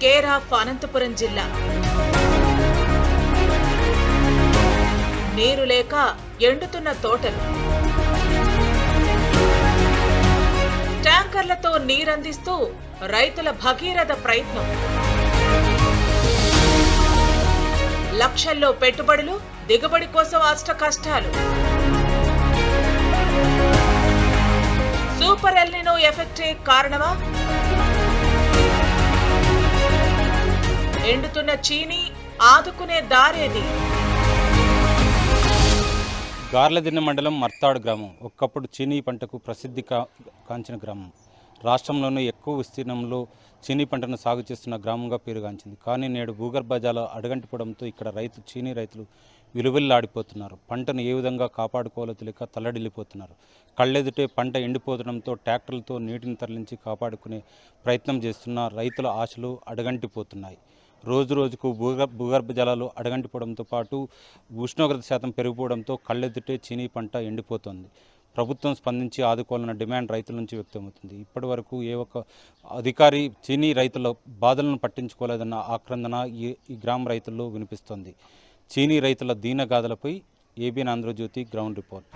Care of Anantapuram జిల్లా. నీరు లేక ఎండుతున్న తోటలు. ట్యాంకర్లతో నీరందిస్తూ రైతుల భగీరథ ప్రయత్నం. లక్షల్లో పెట్టుబడులు, దిగుబడి కోసం అష్ట కష్టాలు. సూపర్ ఎల్నినో ఎఫెక్టే కారణమా? ఎండుతున్న చీనీ ఆదుకునే దారేది? గార్లదిన్నె మండలం మర్తాడు గ్రామం ఒకప్పుడు చీనీ పంటకు ప్రసిద్ధి కాంచిన గ్రామం. రాష్ట్రంలోనే ఎక్కువ విస్తీర్ణంలో చీనీ పంటను సాగు చేస్తున్న గ్రామంగా పేరుగాంచింది. కానీ నేడు భూగర్భ జలాలు అడుగంటిపోవడంతో ఇక్కడ చీనీ రైతులు విలువెల్లాడిపోతున్నారు. పంటను ఏ విధంగా కాపాడుకోవాలో తెలియక తల్లడిల్లిపోతున్నారు. కళ్ళెదుటే పంట ఎండిపోవడంతో ట్రాక్టర్లతో నీటిని తరలించి కాపాడుకునే ప్రయత్నం చేస్తున్న రైతుల ఆశలు అడుగంటిపోతున్నాయి. రోజు రోజుకు భూగర్భ జలాలు అడుగంటిపోవడంతో పాటు ఉష్ణోగ్రత శాతం పెరిగిపోవడంతో కళ్ళెదుటే చీనీ పంట ఎండిపోతోంది. ప్రభుత్వం స్పందించి ఆదుకోవాలన్న డిమాండ్ రైతుల నుంచి వ్యక్తమవుతుంది. ఇప్పటి వరకు ఏ ఒక్క అధికారి చీనీ రైతుల బాధలను పట్టించుకోలేదన్న ఆక్రందన ఈ గ్రామ రైతుల్లో వినిపిస్తోంది. చీనీ రైతుల దీనగాథలపై ఏబిఎన్ ఆంధ్రజ్యోతి గ్రౌండ్ రిపోర్ట్.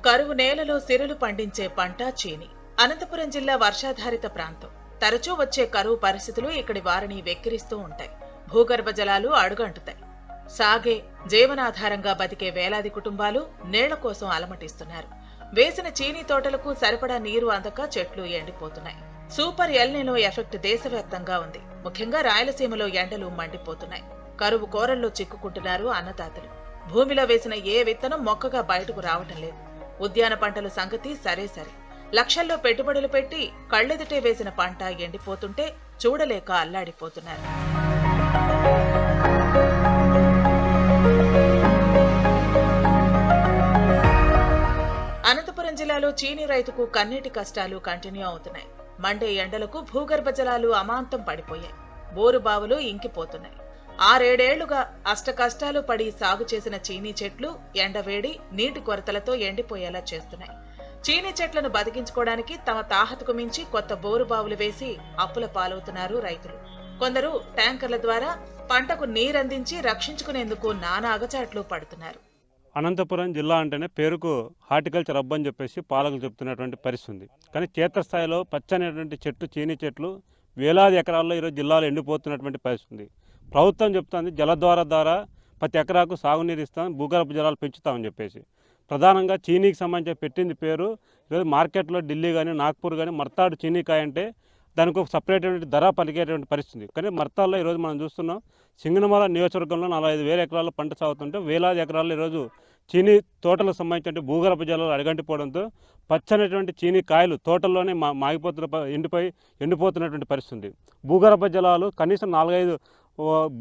కరువు నేలలో సిరులు పండించే పంట చీనీ. అనంతపురం జిల్లా వర్షాధారిత ప్రాంతం. తరచూ వచ్చే కరువు పరిస్థితులు ఇక్కడి వారిని వెక్కిరిస్తూ ఉంటాయి. భూగర్భ జలాలు అడుగంటుతాయి. సాగే జీవనాధారంగా బతికే వేలాది కుటుంబాలు నీళ్ల కోసం అలమటిస్తున్నారు. వేసిన చీనీ తోటలకు సరిపడా నీరు అందక చెట్లు ఎండిపోతున్నాయి. సూపర్ ఎల్నినో ఎఫెక్ట్ దేశవ్యాప్తంగా ఉంది. ముఖ్యంగా రాయలసీమలో ఎండలు మండిపోతున్నాయి. కరువు కోరల్లో చిక్కుకుంటున్నారు అన్నదాతలు. భూమిలో వేసిన ఏ విత్తనం మొక్కగా బయటకు రావటం లేదు. ఉద్యాన పంటల సంగతి సరే. లక్షల్లో పెట్టుబడులు పెట్టి కళ్ళెదుటే వేసిన పంట ఎండిపోతుంటే చూడలేక అల్లాడిపోతున్నారు. అనంతపురం జిల్లాలో చీనీ రైతుకు కన్నీటి కష్టాలు కంటిన్యూ అవుతున్నాయి. మండే ఎండలకు భూగర్భ జలాలు అమాంతం పడిపోయాయి. బోరు బావులు ఇంకిపోతున్నాయి. 6-7 అష్ట కష్టాలు పడి సాగు చేసిన చీనీ చెట్లు ఎండవేడి, నీటి కొరతలతో ఎండిపోయేలా చేస్తున్నాయి. చీనీ చెట్లను బతికించుకోవడానికి తమ తాహతుకు మించి కొత్త బోరు బావులు వేసి అప్పుల పాలవుతున్నారు రైతులు. కొందరు ట్యాంకర్ల ద్వారా పంటకు నీరందించి రక్షించుకునేందుకు నానా అగచాట్లు పడుతున్నారు. అనంతపురం జిల్లా అంటేనే పేరుకు హార్టికల్చర్ హబ్ అని చెప్పేసి పాలకులు చెప్తున్నటువంటి పరిస్థితి ఉంది. కానీ క్షేత్రస్థాయిలో పచ్చనేటువంటి చీనీ చెట్లు వేలాది ఎకరాల్లో ఈరోజు జిల్లాలో ఎండిపోతున్నటువంటి పరిస్థితి ఉంది. ప్రభుత్వం చెప్తుంది జలద్వార ద్వారా ప్రతి ఎకరాకు సాగునీరు ఇస్తాం, భూగర్భ జలాలు పెంచుతామని చెప్పేసి. ప్రధానంగా చీనీకి సంబంధించి పెట్టింది పేరు. ఈరోజు మార్కెట్లో ఢిల్లీ కానీ నాగ్పూర్ కానీ మర్తాడు చీనీకాయ అంటే దానికి ఒక సపరేట్ ధర పలికేటువంటి పరిస్థితి. కానీ మర్తాల్లో ఈరోజు మనం చూస్తున్నాం సింగనమల నియోజకవర్గంలో 45,000 ఎకరాల్లో పంట సాగుతుంటే వేలాది ఎకరాల్లో ఈరోజు చీనీ తోటలకు సంబంధించిన భూగర్భ జలాలు అడగంటిపోవడంతో పచ్చనటువంటి చీనీ కాయలు తోటల్లోనే ఎండిపోతున్నటువంటి పరిస్థితి. భూగర్భ జలాలు కనీసం 4-5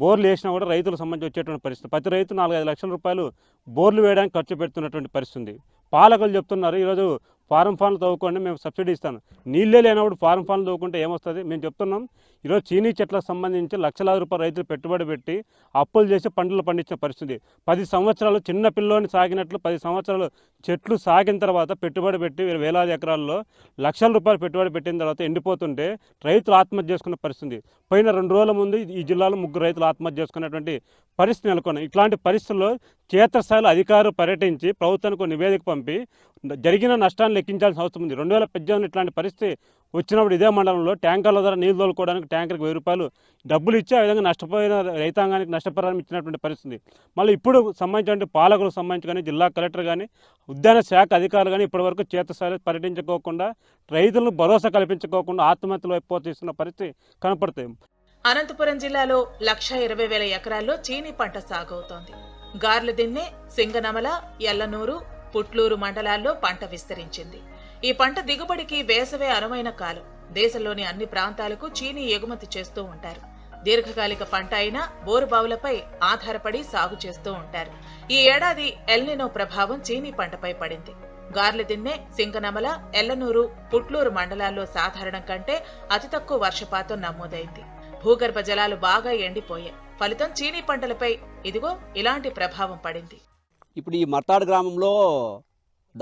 బోర్లు వేసినా కూడా రైతులకు సంబంధించి వచ్చేటువంటి పరిస్థితి. ప్రతి రైతు 4-5 లక్షల రూపాయలు బోర్లు వేయడానికి ఖర్చు పెడుతున్నటువంటి పరిస్థితి. పాలకులు చెప్తున్నారు ఈరోజు ఫారం ఫాన్లు తవ్వుకోండి, మేము సబ్సిడీ ఇస్తాను. నీళ్ళే లేనప్పుడు ఫారం ఫాన్లు తవ్వుకుంటే ఏమొస్తుంది? మేము చెప్తున్నాం ఈరోజు చీనీ చెట్లకు సంబంధించి లక్షలాది రూపాయలు రైతులు పెట్టుబడి పెట్టి అప్పులు చేసి పంటలు పండించిన పరిస్థితి. 10 సంవత్సరాలు చిన్న పిల్లోని సాగినట్లు 10 సంవత్సరాలు చెట్లు సాగిన తర్వాత పెట్టుబడి పెట్టి వేలాది ఎకరాల్లో లక్షల రూపాయలు పెట్టుబడి పెట్టిన తర్వాత ఎండిపోతుంటే రైతులు ఆత్మహత్య చేసుకున్న పరిస్థితి. పోయిన 2 రోజుల ముందు ఈ జిల్లాలో 3 రైతులు ఆత్మహత్య చేసుకున్నటువంటి పరిస్థితి నెలకొన్నాయి. ఇట్లాంటి పరిస్థితుల్లో క్షేత్రస్థాయిలో అధికారులు పర్యటించి ప్రభుత్వానికి నివేదిక పంపి జరిగిన నష్టాన్ని లెక్కించాల్సిన అవసరం ఉంది. 2018 ఇట్లాంటి పరిస్థితి వచ్చినప్పుడు ఇదే మండలంలో ట్యాంకర్ల ద్వారా నీళ్లు తోలుకోవడానికి ట్యాంకర్కి 1000 రూపాయలు డబ్బులు ఇచ్చి ఆ విధంగా నష్టపోయిన రైతాంగానికి నష్టపరిహారం ఇచ్చినటువంటి పరిస్థితి. మళ్ళీ ఇప్పుడు సంబంధించిన పాలకులకు సంబంధించి కానీ జిల్లా కలెక్టర్ కానీ ఉద్యాన శాఖ అధికారులు కానీ ఇప్పటివరకు క్షేత్రస్థాయిలో పర్యటించుకోకుండా రైతులను భరోసా కల్పించుకోకుండా ఆత్మహత్యల వైపు తీస్తున్న పరిస్థితి కనపడుతుంది. అనంతపురం జిల్లాలో 1,20,000 ఎకరాల్లో చీనీ పంట సాగవుతోంది. గార్లదిన్నె, సింగనమల, ఎల్లనూరు, పుట్లూరు మండలాల్లో పంట విస్తరించింది. ఈ పంట దిగుబడికి వేసవే అనువైన కాలం. దేశంలోని అన్ని ప్రాంతాలకు చీనీ ఎగుమతి చేస్తూ ఉంటారు. దీర్ఘకాలిక పంట అయిన బోరుబావులపై ఆధారపడి సాగు చేస్తూ ఉంటారు. ఈ ఏడాది ఎల్నినో ప్రభావం చీనీ పంటపై పడింది. గార్లదిన్నె, సింగనమల, ఎల్లనూరు, పుట్లూరు మండలాల్లో సాధారణం కంటే అతి తక్కువ వర్షపాతం నమోదైంది. భూగర్భ జలాలు బాగా ఎండిపోయాయి. ఫలితం చీనీ పంటలపై ఇదిగో ఇలాంటి ప్రభావం పడింది. ఇప్పుడు ఈ మర్తాడు గ్రామంలో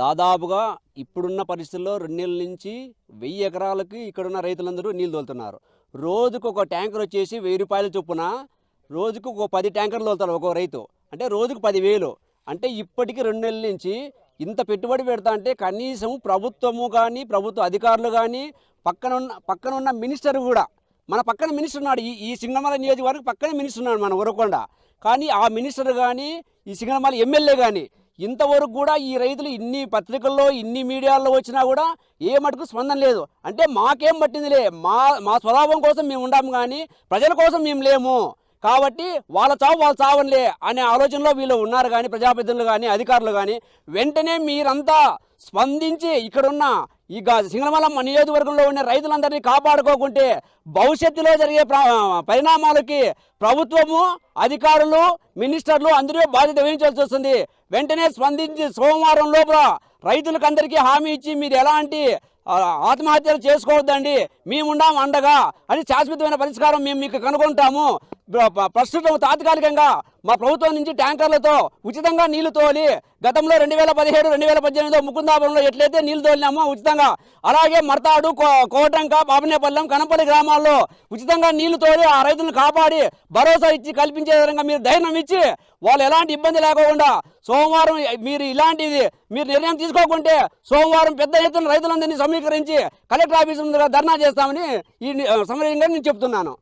దాదాపుగా ఇప్పుడున్న పరిస్థితుల్లో 2 నెలల నుంచి 1000 ఎకరాలకి ఇక్కడున్న రైతులందరూ నీళ్ళు తోలుతున్నారు. రోజుకు ఒక ట్యాంకర్ వచ్చేసి 1000 రూపాయల చొప్పున రోజుకు ఒక 10 ట్యాంకర్లు తోలుతారు ఒక్కో రైతు. అంటే రోజుకు 10,000. అంటే ఇప్పటికీ 2 నెలల నుంచి ఇంత పెట్టుబడి పెడతా అంటే కనీసం ప్రభుత్వము కానీ ప్రభుత్వ అధికారులు కానీ పక్కనున్న మినిస్టర్ కూడా, మన పక్కన మినిస్టర్ ఉన్నాడు, ఈ సింగనమల నియోజకవర్గం పక్కనే మినిస్టర్ ఉన్నాడు మన ఉరవకొండ. కానీ ఆ మినిస్టర్ కానీ ఈ సింగనమల ఎమ్మెల్యే కానీ ఇంతవరకు కూడా ఈ రైతులు ఇన్ని పత్రికల్లో ఇన్ని మీడియాల్లో వచ్చినా కూడా ఏ మటుకు స్పందన లేదు. అంటే మాకేం పట్టిందిలే, మా స్వలాభం కోసం మేము ఉండాము కానీ ప్రజల కోసం మేము లేము, కాబట్టి వాళ్ళ చావనిలే అనే ఆలోచనలో వీళ్ళు ఉన్నారు. కానీ ప్రజాప్రతినిధులు కానీ అధికారులు కానీ వెంటనే మీరంతా స్పందించి ఇక్కడున్న ఈ సింగనమల నియోజకవర్గంలో ఉన్న రైతులందరినీ కాపాడుకోకుంటే భవిష్యత్తులో జరిగే పరిణామాలకి ప్రభుత్వము, అధికారులు, మినిస్టర్లు అందరూ బాధ్యత వహించాల్సి వస్తుంది. వెంటనే స్పందించి సోమవారం లోపల రైతులకు అందరికీ హామీ ఇచ్చి మీరు ఎలాంటి ఆత్మహత్యలు చేసుకోవద్దండి, మేముండాము అండగా అని శాశ్వతమైన పరిష్కారం మేము మీకు కనుగొంటాము. ప్రస్తుతం తాత్కాలికంగా మా ప్రభుత్వం నుంచి ట్యాంకర్లతో ఉచితంగా నీళ్లు తోలి గతంలో 2017, 2018 ముకుందాపురంలో ఎట్లయితే నీళ్లు తోలినామో ఉచితంగా, అలాగే మర్తాడు, కోటంక, బాబనేపల్లెం, కనపల్లి గ్రామాల్లో ఉచితంగా నీళ్లు తోలి ఆ రైతులను కాపాడి భరోసా ఇచ్చి కల్పించే విధంగా మీరు ధైర్యం ఇచ్చి వాళ్ళు ఎలాంటి ఇబ్బంది లేకుండా సోమవారం మీరు నిర్ణయం తీసుకోకుంటే సోమవారం పెద్ద ఎత్తున రైతులందరినీ సమీకరించి కలెక్టర్ ఆఫీసు ముందుగా ధర్నా చేస్తామని ఈ సమయంగా నేను చెప్తున్నాను.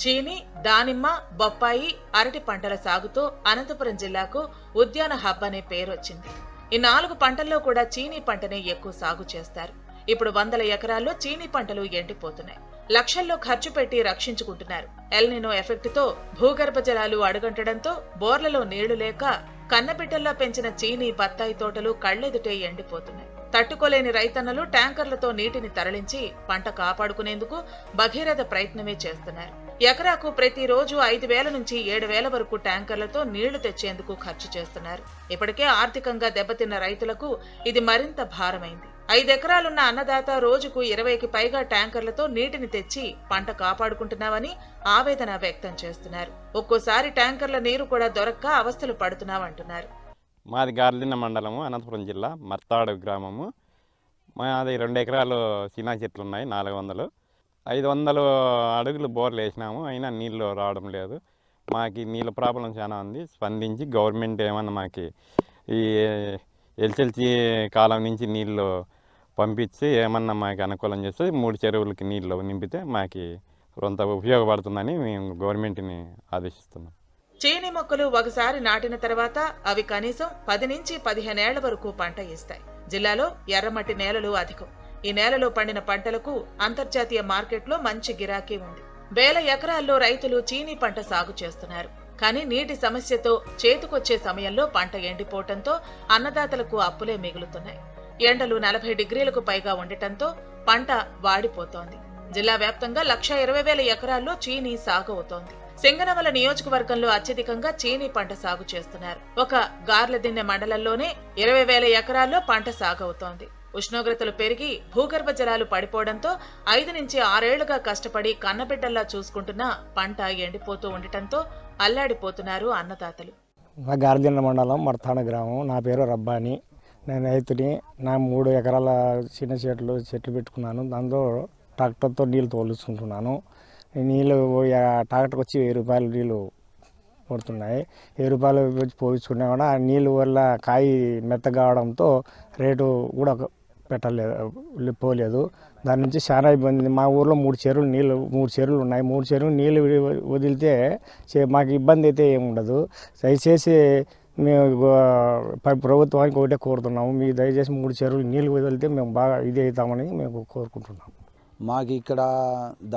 చీని, దానిమ్మ, బొప్పాయి, అరటి పంటల సాగుతో అనంతపురం జిల్లాకు ఉద్యాన హబ్ అనే పేరు వచ్చింది. ఈ 4 పంటల్లో కూడా చీనీ పంటనే ఎక్కువ సాగు చేస్తారు. ఇప్పుడు 100 ఎకరాల్లో చీనీ పంటలు ఎండిపోతున్నాయి. లక్షల్లో ఖర్చు పెట్టి రక్షించుకుంటున్నారు. ఎల్నినో ఎఫెక్ట్ తో భూగర్భ జలాలు అడుగంటడంతో బోర్లలో నీళ్లు లేక కన్నబిడ్డల్లా పెంచిన చీనీ, బత్తాయి తోటలు కళ్లెదుటే ఎండిపోతున్నాయి. తట్టుకోలేని రైతన్నలు ట్యాంకర్లతో నీటిని తరలించి పంట కాపాడుకునేందుకు భగీరథ ప్రయత్నమే చేస్తున్నారు. ఎకరాకు ప్రతిరోజు 5,000 నుంచి 7,000 వరకు ట్యాంకర్లతో నీళ్లు తెచ్చేందుకు ఖర్చు చేస్తున్నారు. ఇప్పటికే ఆర్థికంగా దెబ్బతిన్న రైతులకు ఇది మరింత భారమైంది. 5 ఎకరాలున్న అన్నదాత రోజుకు 20కి పైగా ట్యాంకర్లతో నీటిని తెచ్చి పంట కాపాడుకుంటున్నామని ఆవేదన వ్యక్తం చేస్తున్నారు. ఒక్కోసారి ట్యాంకర్ల నీరు కూడా దొరక్క అవస్థలు పడుతున్నామంటున్నారు. మాది గార్లదిన్న మండలము, అనంతపురం జిల్లా, మర్తాడు గ్రామము. మాది 2 ఎకరాలు చినా చెట్లు ఉన్నాయి, 400. 500 అడుగులు బోర్లు వేసినాము, అయినా నీళ్ళు రావడం లేదు. మాకు నీళ్ళ ప్రాబ్లం చాలా ఉంది. స్పందించి గవర్నమెంట్ ఏమన్నా మాకు ఈ ఎల్చెల్చి కాలం నుంచి నీళ్ళు పంపించి ఏమన్నా మాకు అనుకూలం చేస్తే 3 చెరువులకి నీళ్ళు నింపితే మాకు కొంత ఉపయోగపడుతుందని మేము గవర్నమెంట్ని ఆదేశిస్తున్నాం. చీనీ మొక్కలు ఒకసారి నాటిన తర్వాత అవి కనీసం 10 నుంచి 15 ఏళ్ల వరకు పంట ఇస్తాయి. జిల్లాలో ఎర్రమట్టి నేలలు అధికం. ఈ నేలలో పండిన పంటలకు అంతర్జాతీయ మార్కెట్లో మంచి గిరాకీ ఉంది. వేల ఎకరాల్లో రైతులు చీనీ పంట సాగు చేస్తున్నారు. కానీ నీటి సమస్యతో చేతికొచ్చే సమయంలో పంట ఎండిపోవటంతో అన్నదాతలకు అప్పులే మిగులుతున్నాయి. ఎండలు 40 డిగ్రీలకు పైగా ఉండటంతో పంట వాడిపోతోంది. జిల్లా వ్యాప్తంగా 1,20,000 ఎకరాల్లో చీనీ సాగు అవుతోంది. సింగనమల నియోజకవర్గంలో అత్యధికంగా చీనీ పంట సాగు చేస్తున్నారు. ఒక గార్లదిన్నె మండలంలోనే 20,000 ఎకరాల్లో పంట సాగు అవుతోంది. ఉష్ణోగ్రతలు పెరిగి భూగర్భ జలాలు పడిపోవడంతో 5 నుంచి 6 ఏళ్లుగా కష్టపడి కన్నబిడ్డల్లా చూసుకుంటున్న పంట ఎండిపోతూ ఉండటంతో అల్లాడిపోతున్నారు అన్నదాతలు. మా గార్లదిన్నె మండలం, మర్తాడ గ్రామం. నా పేరు రబ్బాని. నేను రైతుని. నా 3 ఎకరాల చిన్న చెట్లు పెట్టుకున్నాను. దాంతో ట్రాక్టర్తో నీళ్ళు తోలుచుకుంటున్నాను. నీళ్ళు ట్రాక్టర్కి వచ్చి 1000 రూపాయలు నీళ్ళు పడుతున్నాయి. 1000 రూపాయలు పోయించుకున్నా కూడా ఆ నీళ్ళు వల్ల కాయ మెత్తగా కావడంతో రేటు కూడా పోలేదు. దాని నుంచి చాలా ఇబ్బంది. మా ఊర్లో 3 చెరువులు ఉన్నాయి. 3 చెరువులు నీళ్ళు వదిలితే మాకు ఇబ్బంది అయితే ఏమి ఉండదు. దయచేసి మేము ప్రభుత్వానికి ఒకటే కోరుతున్నాము, మీరు దయచేసి 3 చెరువులు నీళ్ళు వదిలితే మేము బాగా ఇది అవుతామని మేము కోరుకుంటున్నాము. మాకు ఇక్కడ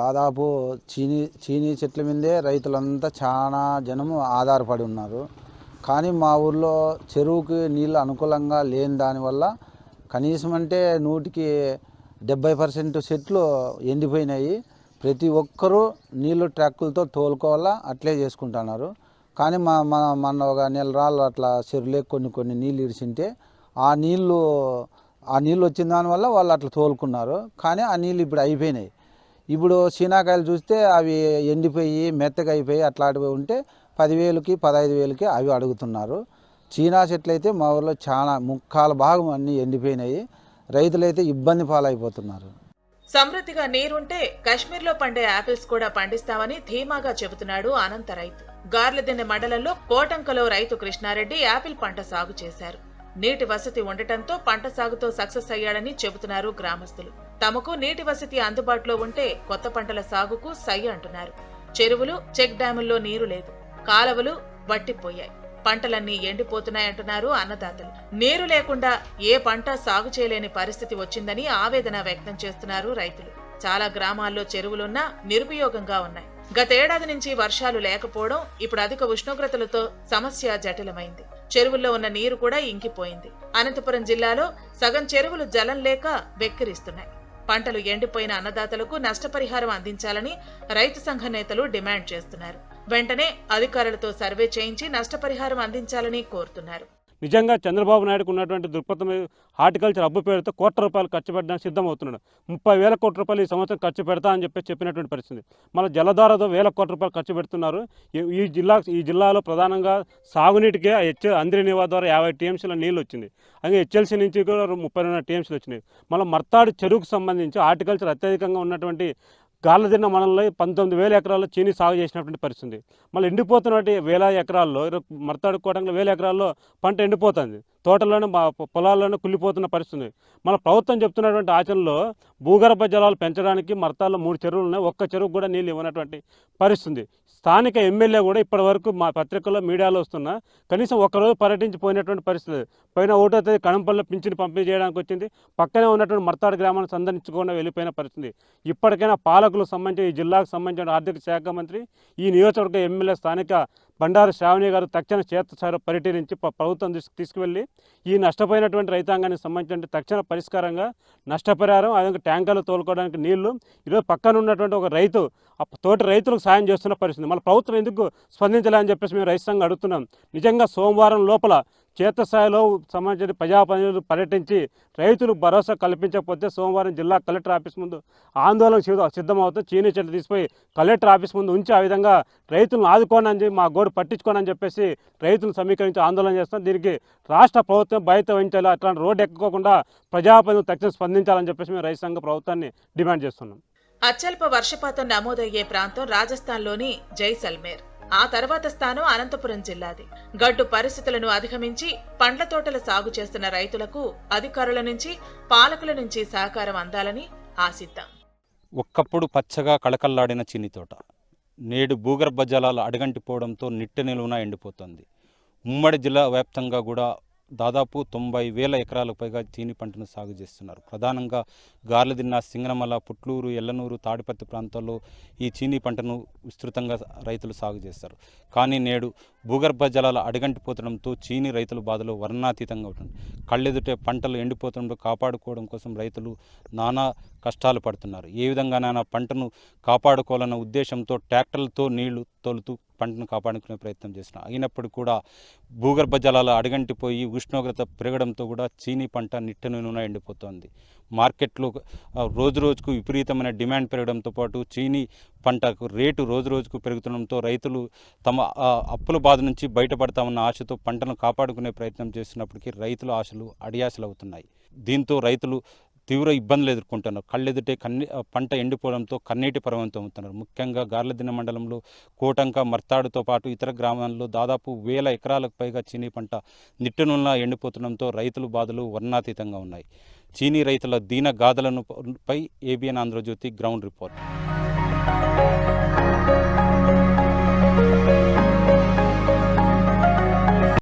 దాదాపు చీనీ చెట్ల మీదే రైతులంతా చాలా జనము ఆధారపడి ఉన్నారు. కానీ మా ఊర్లో చెరువుకి నీళ్ళు అనుకూలంగా లేని దానివల్ల కనీసం అంటే 100కి 70% చెట్లు ఎండిపోయినాయి. ప్రతి ఒక్కరూ నీళ్ళు ట్రక్కులతో తోలుకోవాలా, అట్లే చేసుకుంటున్నారు. కానీ మన ఒక నెల రాళ్ళు అట్లా చెరువులే కొన్ని నీళ్ళు ఇడిచింటే ఆ నీళ్ళు వచ్చిన దానివల్ల వాళ్ళు అట్లా తోలుకున్నారు. కానీ ఆ నీళ్ళు ఇప్పుడు అయిపోయినాయి. ఇప్పుడు చీనాకాయలు చూస్తే అవి ఎండిపోయి మెత్తగా అయిపోయి అట్లాంటివి ఉంటే 10,000కి 15,000కి అవి అడుగుతున్నారు. చీనా చెట్లు అయితే మా ఊర్లో చాలా ముక్కాల భాగం అన్నీ ఎండిపోయినాయి. రైతులైతే ఇబ్బంది పాలైపోతున్నారు. సమృద్ధిగా నీరుంటే కశ్మీర్లో పండే యాపిల్స్ కూడా పండిస్తామని ధీమాగా చెబుతున్నాడు అనంత రైతు. గార్లదిన్నె మండలంలో కోటంకలో రైతు కృష్ణారెడ్డి యాపిల్ పంట సాగు చేశారు. నీటి వసతి ఉండటంతో పంట సాగుతో సక్సెస్ అయ్యాడని చెబుతున్నారు గ్రామస్తులు. తమకు నీటి వసతి అందుబాటులో ఉంటే కొత్త పంటల సాగుకు సై అంటున్నారు. చెరువులు, చెక్ డ్యాముల్లో నీరు లేదు, కాలవలు వట్టిపోయాయి, పంటలన్నీ ఎండిపోతున్నాయంటున్నారు అన్నదాతలు. నీరు లేకుండా ఏ పంట సాగు చేయలేని పరిస్థితి వచ్చిందని ఆవేదన వ్యక్తం చేస్తున్నారు రైతులు. చాలా గ్రామాల్లో చెరువులున్నా నిరుపయోగంగా ఉన్నాయి. గతేడాది నుంచి వర్షాలు లేకపోవడం, ఇప్పుడు అధిక ఉష్ణోగ్రతలతో సమస్య జటిలమైంది. చెరువుల్లో ఉన్న నీరు కూడా ఇంకిపోయింది. అనంతపురం జిల్లాలో సగం చెరువులు జలం లేక వెక్కిరిస్తున్నాయి. పంటలు ఎండిపోయిన అన్నదాతలకు నష్టపరిహారం అందించాలని రైతు సంఘ నేతలు డిమాండ్ చేస్తున్నారు. వెంటనే అధికారులతో సర్వే చేయించి నష్టపరిహారం అందించాలని కోరుతున్నారు. నిజంగా చంద్రబాబు నాయుడుకు ఉన్నటువంటి దృక్పథం హార్టికల్చర్ హబ్బు పేరుతో ₹1,00,00,000 ఖర్చు పెట్టడానికి సిద్ధమవుతున్నాడు. 30,000 కోట్ల రూపాయలు ఈ సంవత్సరం ఖర్చు పెడతా అని చెప్పినటువంటి పరిస్థితి. మళ్ళీ జలధారతో 1,000 కోట్ల రూపాయలు ఖర్చు పెడుతున్నారు. ఈ జిల్లాలో ప్రధానంగా సాగునీటికే అంద్రి నివా ద్వారా 50 టీఎంసీల నీళ్ళు వచ్చింది. అలాగే హెచ్ఎల్సీ నుంచి కూడా 32 టీఎంసీలు వచ్చినాయి. మళ్ళీ మర్తాడు చెరువుకు సంబంధించి హార్టికల్చర్ అత్యధికంగా ఉన్నటువంటి గార్లదిన్నె మండలంలో 19,000 ఎకరాల్లో చీనీ సాగు చేసినటువంటి పరిస్థితి. మళ్ళీ ఎండిపోతున్నటువంటి 1,000 ఎకరాల్లో మర్తాడు కోటంలో 1,000 ఎకరాల్లో పంట ఎండిపోతుంది. తోటల్లోనూ పొలాల్లోనూ కుళ్ళిపోతున్న పరిస్థితి. మన ప్రభుత్వం చెప్తున్నటువంటి ఆచరణలో భూగర్భ జలాలు పెంచడానికి మర్తాల్లో 3 చెరువులు ఉన్నాయి. ఒక్క చెరువుకు కూడా నీళ్ళు ఇవ్వనటువంటి పరిస్థితి. స్థానిక ఎమ్మెల్యే కూడా ఇప్పటి వరకు మా పత్రికల్లో మీడియాలో వస్తున్నా కనీసం ఒక్కరోజు పర్యటించిపోయినటువంటి పరిస్థితి. పోయిన 1వ తేదీ కణంపల్లిలో పింఛను పంపిణీ చేయడానికి వచ్చింది. పక్కనే ఉన్నటువంటి మర్తాడు గ్రామాన్ని సందర్శించకుండా వెళ్ళిపోయిన పరిస్థితి. ఇప్పటికైనా పాలకులకు సంబంధించి ఈ జిల్లాకు సంబంధించిన ఆర్థిక శాఖ మంత్రి, ఈ నియోజకవర్గ ఎమ్మెల్యే స్థానిక బండారు శ్రావణి గారు తక్షణ క్షేత్రస్థాయిలో పర్యటించి ప్రభుత్వం తీసుకువెళ్ళి ఈ నష్టపోయినటువంటి రైతాంగానికి సంబంధించిన తక్షణ పరిష్కారంగా నష్టపరిహారం, అదే ట్యాంకర్లు తోలుకోవడానికి నీళ్లు, ఈరోజు పక్కన ఉన్నటువంటి ఒక రైతు తోటి రైతులకు సాయం చేస్తున్న పరిస్థితి. మళ్ళీ ప్రభుత్వం ఎందుకు స్పందించలేదని చెప్పేసి మేము రైతు సంఘం అడుగుతున్నాం. నిజంగా సోమవారం లోపల క్షేత్రస్థాయిలో సంబంధించిన ప్రజాప్రతినిధులు పర్యటించి రైతులు భరోసా కల్పించకపోతే సోమవారం జిల్లా కలెక్టర్ ఆఫీస్ ముందు ఆందోళన సిద్ధమవుతుంది. చీనీ చెట్లు తీసిపోయి కలెక్టర్ ఆఫీస్ ముందు ఉంచి ఆ విధంగా రైతులను ఆదుకోండి అని మా గోడు పట్టించుకోండి అని చెప్పేసి రైతులను సమీకరించి ఆందోళన చేస్తాం. దీనికి రాష్ట్ర ప్రభుత్వం బాధ్యత వహించాలి. అట్లాంటి రోడ్డు ఎక్కకోకుండా ప్రజాప్రతినిధులు తక్షణ స్పందించాలని చెప్పేసి మేము రైతు సంఘ ప్రభుత్వాన్ని డిమాండ్ చేస్తున్నాం. అత్యల్ప వర్షపాతం నమోదయ్యే ప్రాంతం రాజస్థాన్లోని జైసల్మేర్. ఆ తర్వాత స్థానం అనంతపురం జిల్లాది. గడ్డు పరిస్థితులను అధిగమించి పండ్ల తోటల సాగు చేస్తున్న రైతులకు అధికారుల నుంచి, పాలకుల నుంచి సహకారం అందాలని ఆశిద్దాం. ఒక్కప్పుడు పచ్చగా కళకళ్లాడిన చీనీ తోట నేడు భూగర్భ జలాలు అడుగంటిపోవడంతో నిట్ట నిలువున ఎండిపోతుంది. ఉమ్మడి జిల్లా వ్యాప్తంగా కూడా దాదాపు 90,000 ఎకరాలకు పైగా చీనీ పంటను సాగు చేస్తున్నారు. ప్రధానంగా గార్లదిన్నె, సింగనమల, పుట్లూరు, ఎల్లనూరు, తాడిపత్రి ప్రాంతాల్లో ఈ చీనీ పంటను విస్తృతంగా రైతులు సాగు చేస్తారు. కానీ నేడు భూగర్భ జలాలు అడుగంటిపోవడంతో చీనీ రైతుల బాధలో వర్ణాతీతంగా ఉంటుంది. కళ్ళెదుటే పంటలు ఎండిపోతుండో కాపాడుకోవడం కోసం రైతులు నానా కష్టాలు పడుతున్నారు. ఏ విధంగానైనా పంటను కాపాడుకోవాలన్న ఉద్దేశంతో ట్రాక్టర్లతో నీళ్లు తోలుతూ పంటను కాపాడుకునే ప్రయత్నం చేస్తున్నారు. అయినప్పుడు కూడా భూగర్భ జలాలు అడుగంటిపోయి ఉష్ణోగ్రత పెరగడంతో కూడా చీనీ పంట నిట్టనూనె ఎండిపోతుంది. మార్కెట్లో రోజు రోజుకు విపరీతమైన డిమాండ్ పెరగడంతో పాటు చీనీ పంటకు రేటు రోజు రోజుకు పెరుగుతుండడంతో రైతులు తమ అప్పుల బాధ నుంచి బయటపడతామన్న ఆశతో పంటను కాపాడుకునే ప్రయత్నం చేస్తున్నప్పటికీ రైతుల ఆశలు అడియాశలు అవుతున్నాయి. దీంతో రైతులు తీవ్ర ఇబ్బందులు ఎదుర్కొంటున్నారు. కళ్ళెదుటే పంట ఎండిపోవడంతో కన్నీటి పర్వంతం అవుతున్నారు. ముఖ్యంగా గార్లదిన్నె మండలంలో కోటంక, మర్తాడుతో పాటు ఇతర గ్రామాల్లో దాదాపు 1000 ఎకరాలకు పైగా చీనీ పంట నిట్టనూనెలా ఎండిపోతుండడంతో రైతుల బాధలు వర్ణాతీతంగా ఉన్నాయి. చీనీ రైతుల దీన గాథలను పై ఏబిఎన్ ఆంధ్రజ్యోతి గ్రౌండ్ రిపోర్ట్.